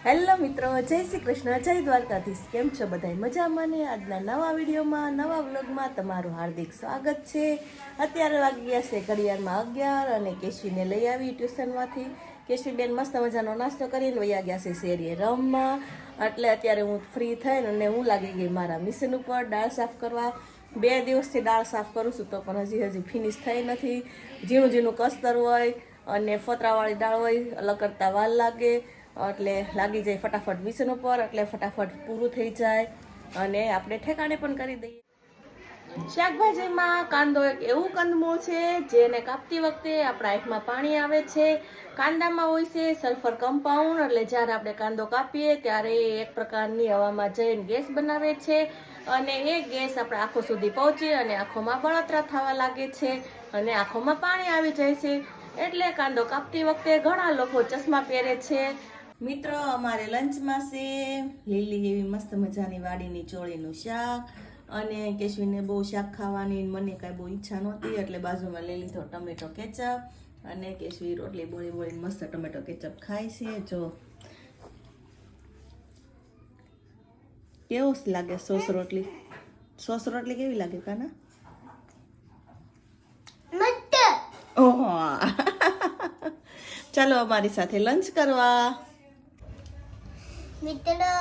Hello મિત્રો, જય શ્રી કૃષ્ણ, જય દ્વારકાધીશ. કેમ છો બધાય? મજામાં ને? આજના નવા વિડીયોમાં, નવા વ્લોગમાં તમારું હાર્દિક સ્વાગત છે. અત્યારે વાગી ગયા છે ઘડિયાળમાં 11 અને કેશવીને લઈ આવી ટ્યુશનમાંથી. કેશવીબેન મસ્ત મજાનો નાસ્તો કરીને વયા ગયા છે શેરીએ રમવા. એટલે અત્યારે હું ફ્રી થઈને અને હું લાગી ગઈ મારા મિશન ઉપર દાળ સાફ કરવા. 2 દિવસથી દાળ સાફ કરું છું તો પણ હજી ફિનિશ થઈ નથી. ઝીણું ઝીણું કસ્તર હોય અને ફતરાવાળી દાળ હોય, અલગ કરતાં વાર લાગે. એટલે લાગી જાય ફટાફટ મિશન ઉપર, એટલે ફટાફટ પૂરું થઈ જાય અને આપણે ઠેકાણે પણ કરી દઈએ. શાકભાજીમાં કાંદો એક એવું કંદમૂળ છે જેને કાપતી વખતે આપણા આંખમાં પાણી આવે છે. કાંદામાં હોય છે સલ્ફર કમ્પાઉન્ડ, એટલે જ્યારે આપણે કાંદો કાપીએ ત્યારે એક પ્રકારની હવામાં જઈને ગેસ બનાવે છે અને એ ગેસ આપણા આંખો સુધી પહોંચે અને આંખોમાં બળતરા થવા લાગે છે અને આંખોમાં પાણી આવી જાય છે. એટલે કાંદો કાપતી વખતે ઘણા લોકો ચશ્મા પહેરે છે. મિત્રો, અમારે લંચમાં છે લીલી એવી મસ્ત મજાની વાડીની ચોળીનું શાક અને કેશવીને બહુ શાક ખાવાની મને કાંઈ બહુ ઈચ્છા નહોતી એટલે બાજુમાં લઈ લીધો ટમેટો કેચપ અને કેશવી રોટલી બોળી મસ્ત ટમેટો કેચપ ખાય છે. જો કેવું લાગે સોસ રોટલી કેવી લાગે કાના? ઓહો ચાલો અમારી સાથે લંચ કરવા. મિત્રો,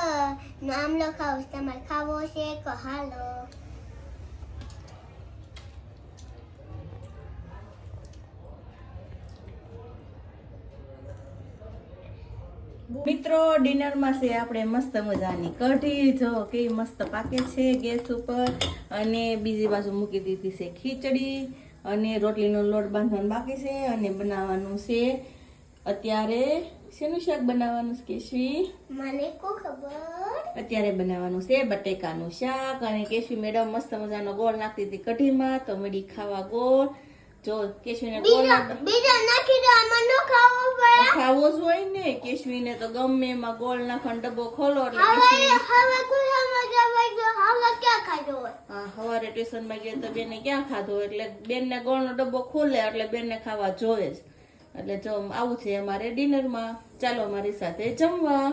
નામ લખાવો, તમારે ખાવો છે કે હાલો? મિત્રો, ડિનરમાં છે આપણે મસ્ત મજાની કઢી. જો કેવી મસ્ત પાકે છે ગેસ ઉપર. અને બીજી બાજુ મૂકી દીધી છે ખીચડી અને રોટલીનો લોટ બાંધવાનો બાકી છે અને બનાવવાનું છે અત્યારે શેનું શાક બનાવવાનું છે કેશવી? મને કો ખબર. અત્યારે બનાવવાનું છે બટેકાનું શાક અને કેશવી મેડમ મસ્ત મજાનો ગોળ નાખતી હતી કઢીમાં તો મેડી ખાવા ગોળ. જો કેશવીને ગોળ બીજા નાખી દો, આમાં નો ખાવો પડે. ખાવો જ હોય ને. કેશવીને તો ગમે એમાં ગોળ નાખવાનો ડબ્બો ખોલો એટલે હવે કેશવી કુસામાં જવાય તો હવે ક્યાં ખાધો હોય? હા, સવારે ટ્યુશનમાં ગયા તો બેને ક્યાં ખાધો એટલે બેનને ગોળનો ડબ્બો ખોલે એટલે બેનને ખાવા જોવે જ. એટલે જો આવું છે અમારે ડિનરમાં. ચાલો અમારી સાથે જમવા.